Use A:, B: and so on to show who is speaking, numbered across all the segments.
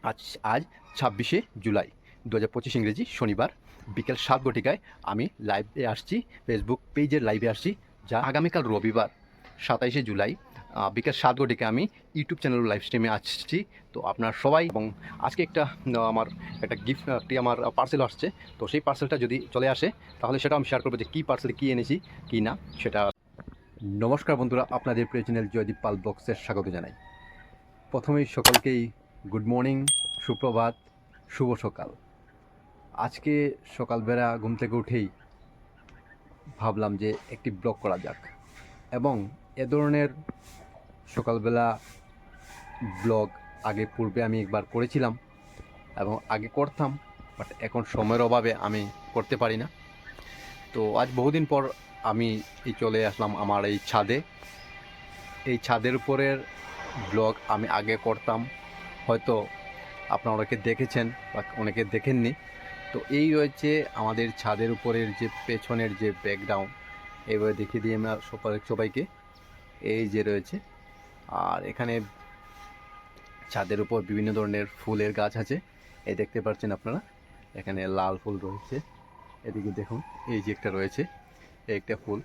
A: আজ আজ ২৬শে জুলাই ২০২৫ ইংরেজি শনিবার বিকেল ৭ ঘটিকায় আমি লাইভে আসছি, ফেসবুক পেজের লাইভে আসছি, যা আগামীকাল রবিবার ২৭শে জুলাই বিকেল ৭ ঘটিকায় আমি ইউটিউব চ্যানেল লাইভ স্ট্রিমে আসছি। তো আপনার সবাই, এবং আজকে আমার একটা গিফট, আমার পার্সেল আসছে। তো সেই পার্সেলটা যদি চলে আসে তাহলে সেটা আমি শেয়ার করবো যে কী পার্সেলে কী এনেছি কী না সেটা। নমস্কার বন্ধুরা, আপনাদের প্রিয় চ্যানেল জয়দীপ পাল ব্লগসের স্বাগত জানাই। প্রথমেই সকলকেই গুড মর্নিং, সুপ্রভাত, শুভ সকাল। আজকে সকালবেলা ঘুম থেকে উঠেই ভাবলাম যে একটি ব্লগ করা যাক, এবং এ ধরনের সকালবেলা ব্লগ আগে পূর্বে আমি একবার করেছিলাম এবং আগে করতাম, বাট এখন সময়ের অভাবে আমি করতে পারি না। তো আজ বহুদিন পর আমি চলে আসলাম আমার এই ছাদে। এই ছাদের উপরের ব্লগ আমি আগে করতাম, হয়তো আপনারা অনেকে দেখেছেন বা অনেকে দেখেননি। তো এই রয়েছে আমাদের ছাদের উপরের যে পেছনের যে ব্যাকগ্রাউন্ড, এইভাবে দেখিয়ে দিই আমরা সবাইকে। এই যে রয়েছে, আর এখানে ছাদের উপর বিভিন্ন ধরনের ফুলের গাছ আছে, এই দেখতে পাচ্ছেন আপনারা। এখানে লাল ফুল রয়েছে, এদিকে দেখুন এই যে একটা রয়েছে, এই একটা ফুল,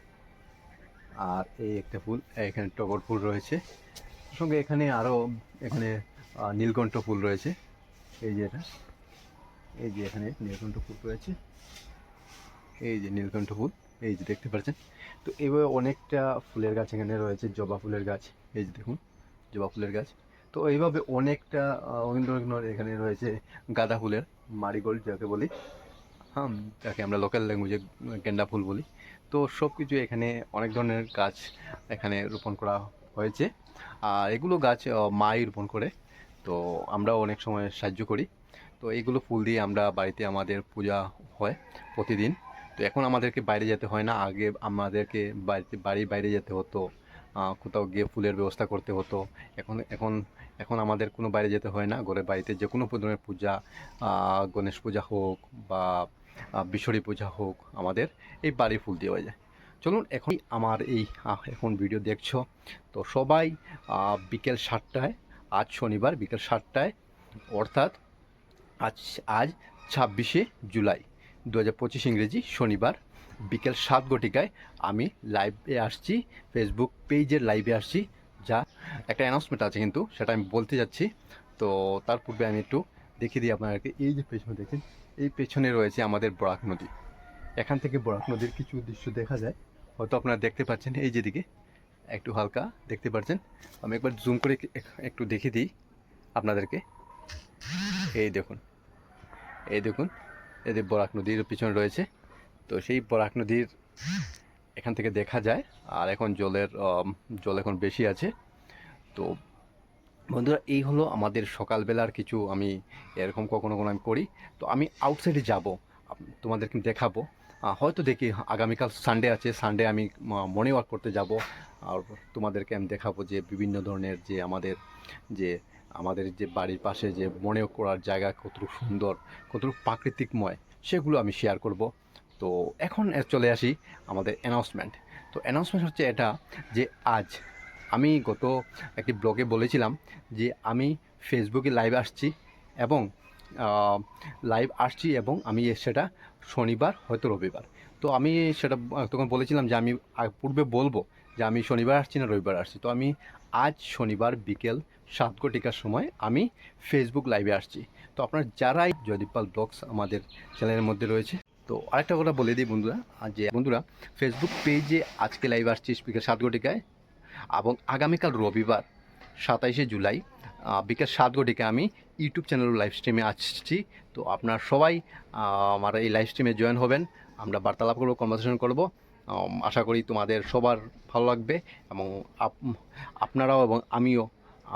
A: আর এই একটা ফুল, এখানে টগর ফুল রয়েছে, সঙ্গে এখানে আরও এখানে নীলকণ্ঠ ফুল রয়েছে। এই যে এটা, এই যে এখানে নীলকণ্ঠ ফুল রয়েছে, এই যে নীলকণ্ঠ ফুল, এই যে দেখতে পাচ্ছেন। তো এইভাবে অনেকটা ফুলের গাছ এখানে রয়েছে, জবা ফুলের গাছ, এই যে দেখুন জবা ফুলের গাছ। তো এইভাবে অনেকটা অনেক ধরনের এখানে রয়েছে গাঁদা ফুলের, মারিগোল্ড যাকে বলি, হ্যাঁ, যাকে আমরা লোকাল ল্যাঙ্গুয়েজে গেন্দা ফুল বলি। তো সব কিছু এখানে অনেক ধরনের গাছ এখানে রোপণ করা হয়েছে, আর এগুলো গাছ মাই রোপণ করে। তো আমরাও অনেক সময় সাহায্য করি। তো এইগুলো ফুল দিয়ে আমরা বাড়িতে আমাদের পূজা হয় প্রতিদিন। তো এখন আমাদেরকে বাইরে যেতে হয় না, আগে আমাদেরকে বাড়ির বাইরে যেতে হতো, কোথাও গিয়ে ফুলের ব্যবস্থা করতে হতো। এখন এখন এখন আমাদের কোনো বাইরে যেতে হয় না, ঘরে বাড়িতে যে কোনো ধরনের পূজা, গণেশ পূজা হোক বা বিশ্বরী পূজা হোক, আমাদের এই বাড়ির ফুল দিয়ে হয়ে যায়। চলুন, এখন আমার এই এখন ভিডিও দেখছো তো সবাই বিকেল 7টায়, আজ শনিবার বিকেল 7টায়, অর্থাৎ আজ আজ ২৬শে জুলাই ২০২৫ ইংরেজি শনিবার বিকেল ৭ ঘটিকায় আমি লাইভে আসছি, ফেসবুক পেজের লাইভে আসছি। যা একটা অ্যানাউন্সমেন্ট আছে, কিন্তু সেটা আমি বলতে যাচ্ছি। তো তার পূর্বে আমি একটু দেখিয়ে দিই আপনাদেরকে। এই যে পেছনে দেখেন, এই পেছনে রয়েছে আমাদের বরাক নদী। এখান থেকে বরাক নদীর কিছু দৃশ্য দেখা যায়, হয়তো আপনারা দেখতে পাচ্ছেন। এই যেদিকে একটু হালকা দেখতে পাচ্ছেন, আমি একবার জুম করে একটু দেখিয়ে দিই আপনাদেরকে। এই দেখুন, এই দেখুন, এদের বরাক নদীর পিছনে রয়েছে। তো সেই বরাক নদীর এখান থেকে দেখা যায়, আর এখন জল এখন বেশি আছে। তো বন্ধুরা, এই হলো আমাদের সকালবেলার কিছু, আমি এরকম কখনো কখনো আমি করি। তো আমি আউটসাইডে যাব, তোমাদেরকে দেখাবো। হয়তো দেখি আগামীকাল সানডে আছে, সানডে আমি মর্নিং ওয়াক করতে যাব, আর তোমাদেরকে আমি দেখাবো যে বিভিন্ন ধরনের যে আমাদের যে বাড়ির পাশে যে মনে করার জায়গা কতটুকু সুন্দর, কতটুকু প্রাকৃতিকময়, সেগুলো আমি শেয়ার করব। তো এখন চলে আসি আমাদের অ্যানাউন্সমেন্ট। তো অ্যানাউন্সমেন্ট হচ্ছে এটা, যে আজ আমি গত একটি ব্লগে বলেছিলাম যে আমি ফেসবুকে এবং এবং আমি সেটা শনিবার হয়তো রবিবার। তো আমি সেটা তখন বলেছিলাম যে আমি পূর্বে বলবো যে আমি শনিবার আসছি না রবিবার আসছি। তো আমি আজ শনিবার বিকেল 7 ঘটিকার সময় আমি ফেসবুক লাইভে আসছি। তো আপনার যারাই জয়দীপ পাল ব্লগস আমাদের চ্যানেলের মধ্যে রয়েছে, তো আরেকটা কথা বলে দিই বন্ধুরা, বন্ধুরা ফেসবুক পেজে আজকে লাইভ আসছি বিকেল 7 ঘটিকায়, এবং আগামীকাল রবিবার ২৭শে জুলাই বিকেল 7 ঘটিকায় আমি ইউটিউব চ্যানেল লাইভ স্ট্রিমে আসছি। তো আপনারা সবাই আমার এই লাইভ স্ট্রিমে জয়েন হবেন, আমরা বার্তালাপ করবো, কনভারসেশন করবো। আশা করি তোমাদের সবার ভালো লাগবে, এবং আপনারাও এবং আমিও,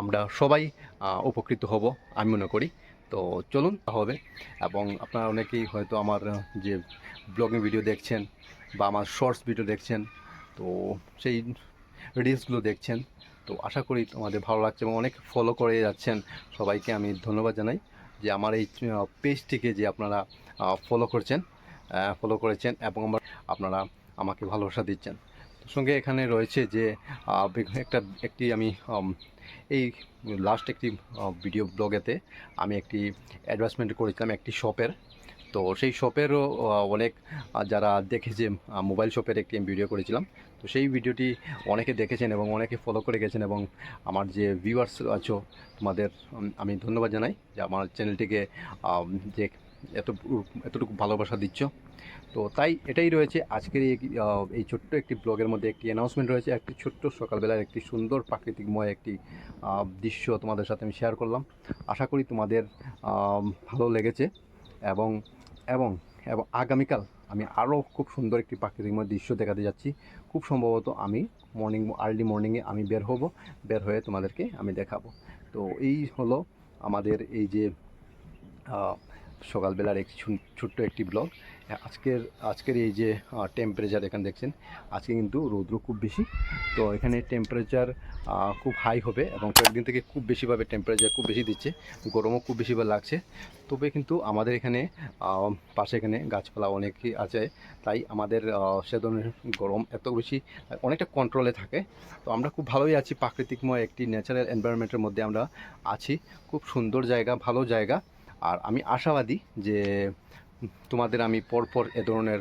A: আমরা সবাই উপকৃত হব আমি মনে করি। তো চলুন হবে। এবং আপনারা অনেকেই হয়তো আমার যে ব্লগিং ভিডিও দেখছেন বা আমার শর্টস ভিডিও দেখছেন, তো সেই রিলসগুলো দেখছেন। তো আশা করি তোমাদের ভালো লাগছে এবং অনেক ফলো করে যাচ্ছেন। সবাইকে আমি ধন্যবাদ জানাই যে আমার এই পেজটিকে যে আপনারা ফলো করেছেন এবং আপনারা আমাকে ভালোবাসা দিচ্ছেন। সঙ্গে এখানে রয়েছে যে একটি আমি এই লাস্ট একটি ভিডিও ব্লগেতে আমি একটি অ্যাডভার্টাইজমেন্ট করেছিলাম একটি শপের। তো সেই শপেরও অনেক যারা দেখেছে, মোবাইল শপের একটি আমি ভিডিও করেছিলাম। তো সেই ভিডিওটি অনেকে দেখেছেন এবং অনেকে ফলো করে গেছেন, এবং আমার যে ভিউয়ার্স আছো তোমাদের আমি ধন্যবাদ জানাই যে আমার চ্যানেলটিকে যে এতটুকু ভালোবাসা দিচ্ছ। তো তাই এটাই রয়েছে আজকের এই ছোট্ট একটি ব্লগের মধ্যে একটি অ্যানাউন্সমেন্ট রয়েছে, একটি ছোট্ট সকালবেলার একটি সুন্দর প্রাকৃতিকময় একটি দৃশ্য তোমাদের সাথে আমি শেয়ার করলাম। আশা করি তোমাদের ভালো লেগেছে, এবং এবং এবং আগামীকাল আমি আরও খুব সুন্দর একটি প্রাকৃতিকময় দৃশ্য দেখাতে যাচ্ছি। খুব সম্ভবত আমি আর্লি মর্নিংয়ে আমি বের হয়ে তোমাদেরকে আমি দেখাবো। তো এই হলো আমাদের এই যে সকালবেলার একটি ছোট্ট একটি ব্লগ। আজকের এই যে টেম্পারেচার এখানে দেখছেন, আজকে কিন্তু রৌদ্র খুব বেশি। তো এখানে টেম্পারেচার খুব হাই হবে, এবং কয়েকদিন থেকে খুব বেশিভাবে টেম্পারেচার খুব বেশি দিচ্ছে, গরমও খুব বেশিভাবে লাগছে। তবে কিন্তু আমাদের এখানে পাশে এখানে গাছপালা অনেকই আছে, তাই আমাদের সে ধরনের গরম এত বেশি অনেকটা কন্ট্রোলে থাকে। তো আমরা খুব ভালোই আছি, প্রাকৃতিকময় একটি ন্যাচারাল এনভায়রনমেন্টের মধ্যে আমরা আছি। খুব সুন্দর জায়গা, ভালো জায়গা। আর আমি আশাবাদী যে তোমাদের আমি পরপর এ ধরনের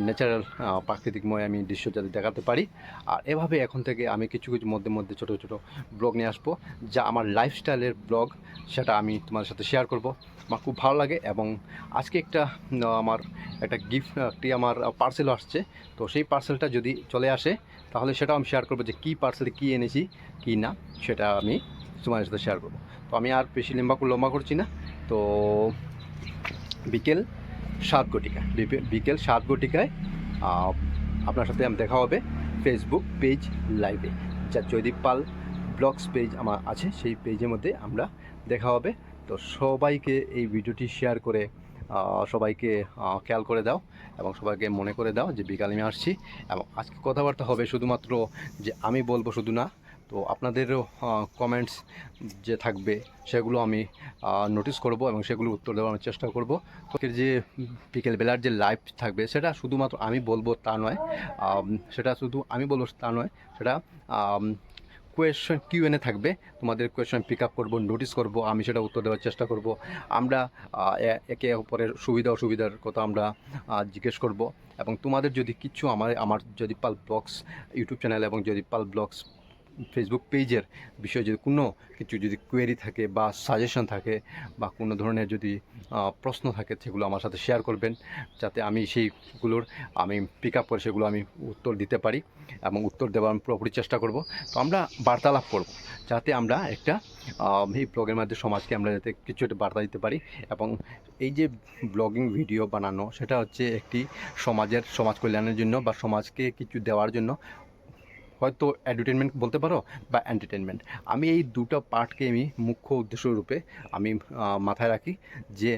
A: ন্যাচারাল প্রাকৃতিকময় আমি দৃশ্য যাতে দেখাতে পারি। আর এভাবে এখন থেকে আমি কিছু মধ্যে ছোটো ছোটো ব্লগ নিয়ে আসবো, যা আমার লাইফস্টাইলের ব্লগ, সেটা আমি তোমাদের সাথে শেয়ার করব। আমার খুব ভালো লাগে, এবং আজকে আমার একটা গিফট আমার পার্সেল আসছে। তো সেই পার্সেলটা যদি চলে আসে তাহলে সেটাও আমি শেয়ার করবো, যে কী পার্সেলে কী এনেছি কী না, সেটা আমি তোমাদের সাথে শেয়ার করবো। তো আমি আর বেশি লম্বা করছি না। তো বিকেল 7 ঘটিকায় আপনার সাথে আমি দেখা হবে ফেসবুক পেজ লাইভে, যা জয়দীপ পাল ব্লগস পেজ আমার আছে, সেই পেজের মধ্যে আমরা দেখা হবে। তো সবাইকে এই ভিডিওটি শেয়ার করে সবাইকে খেয়াল করে দাও, এবং সবাইকে মনে করে দাও যে বিকালে আমি আসছি। এবং আজকে কথাবার্তা হবে শুধুমাত্র যে আমি বলবো শুধু না, তো আপনাদেরও কমেন্টস যে থাকবে সেগুলো আমি নোটিস করব, এবং সেগুলো উত্তর দেওয়ার আমি চেষ্টা করব। তো যে বিকেলবেলার যে লাইভ থাকবে সেটা শুধুমাত্র আমি বলবো তা নয়, সেটা কোয়েশ্চেন কিউএনএ থাকবে। তোমাদের কোয়েশ্চেন পিক আপ করবো, নোটিস করব, আমি সেটা উত্তর দেওয়ার চেষ্টা করব। আমরা একে অপরের সুবিধা অসুবিধার কথা আমরা জিজ্ঞেস করব। এবং তোমাদের যদি কিছু আমার জয়দীপ পাল ব্লগস ইউটিউব চ্যানেল এবং জয়দীপ পাল ব্লগস ফেসবুক পেজের বিষয়ে যদি কোনো কিছু যদি কোয়েরি থাকে বা সাজেশন থাকে, বা কোনো ধরনের যদি প্রশ্ন থাকে, সেগুলো আমার সাথে শেয়ার করবেন, যাতে আমি সেইগুলোর আমি পিক আপ করে সেগুলো আমি উত্তর দিতে পারি, এবং উত্তর দেওয়ার আমি পুরোপুরি চেষ্টা করব। তো আমরা বার্তালাপ করব, যাতে আমরা একটা এই ব্লগের মাধ্যমে সমাজকে আমরা যাতে কিছু একটা বার্তা দিতে পারি। এবং এই যে ব্লগিং ভিডিও বানানো, সেটা হচ্ছে একটি সমাজ কল্যাণের জন্য, বা সমাজকে কিছু দেওয়ার জন্য, হয়তো এডুটেনমেন্ট বলতে পারো বা এন্টারটেনমেন্ট। আমি এই দুটো পার্টকে আমি মুখ্য উদ্দেশ্য রূপে আমি মাথায় রাখি, যে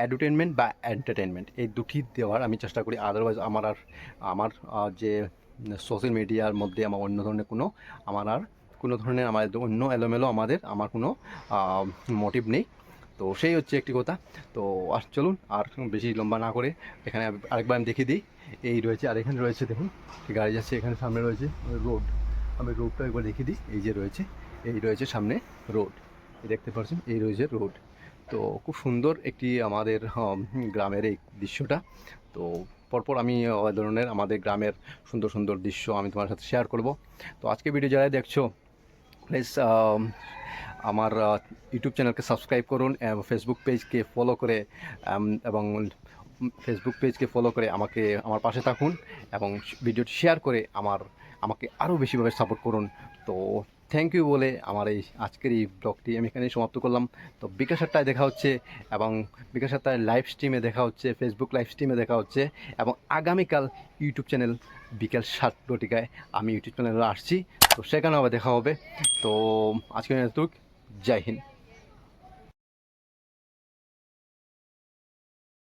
A: এডুটেনমেন্ট বা এন্টারটেনমেন্ট এই দুটি দেওয়ার আমি চেষ্টা করি। আদারওয়াইজ আমার যে সোশ্যাল মিডিয়ার মধ্যে আমার অন্য ধরনের কোনো ধরনের অন্য এলোমেলো আমার কোনো মোটিভ নেই। তো সেই হচ্ছে একটি কথা। তো চলুন আর বেশি লম্বা না করে এখানে আরেকবার আমি দেখিয়ে দিই। এই রয়েছে, আর এখানে রয়েছে, দেখুন গাড়ি যাচ্ছে, এখানে সামনে রয়েছে রোড। আমি রোডটা একবার দেখিয়ে দিই। এই রয়েছে সামনে রোড, দেখতে পাচ্ছেন, এই রয়েছে রোড। তো খুব সুন্দর একটি আমাদের গ্রামের এই দৃশ্যটা। তো পরপর আমি ওই ধরনের আমাদের গ্রামের সুন্দর সুন্দর দৃশ্য আমি তোমার সাথে শেয়ার করব। তো আজকে ভিডিও যারা দেখছো, প্লিজ আমার ইউটিউব চ্যানেলকে সাবস্ক্রাইব করুন, ফেসবুক পেজকে ফলো করে আমার পাশে থাকুন, এবং ভিডিওটি শেয়ার করে আমাকে আরও বেশিভাবে সাপোর্ট করুন। তো থ্যাংক ইউ বলে আমার আজকের এই ব্লগটি আমি এখানেই সমাপ্ত করলাম। তো বিকাশ 7টায় দেখা হচ্ছে, এবং বিকাশ 7টায় লাইভ স্ট্রিমে দেখা হচ্ছে, ফেসবুক লাইভ স্ট্রিমে দেখা হচ্ছে, এবং আগামীকাল ইউটিউব চ্যানেল বিকেল 7 ঘটিকায় আমি ইউটিউব চ্যানেলে আসছি। তো সেখানেও আবার দেখা হবে। তো আজকে এতটুকু। জয় হিন্দ।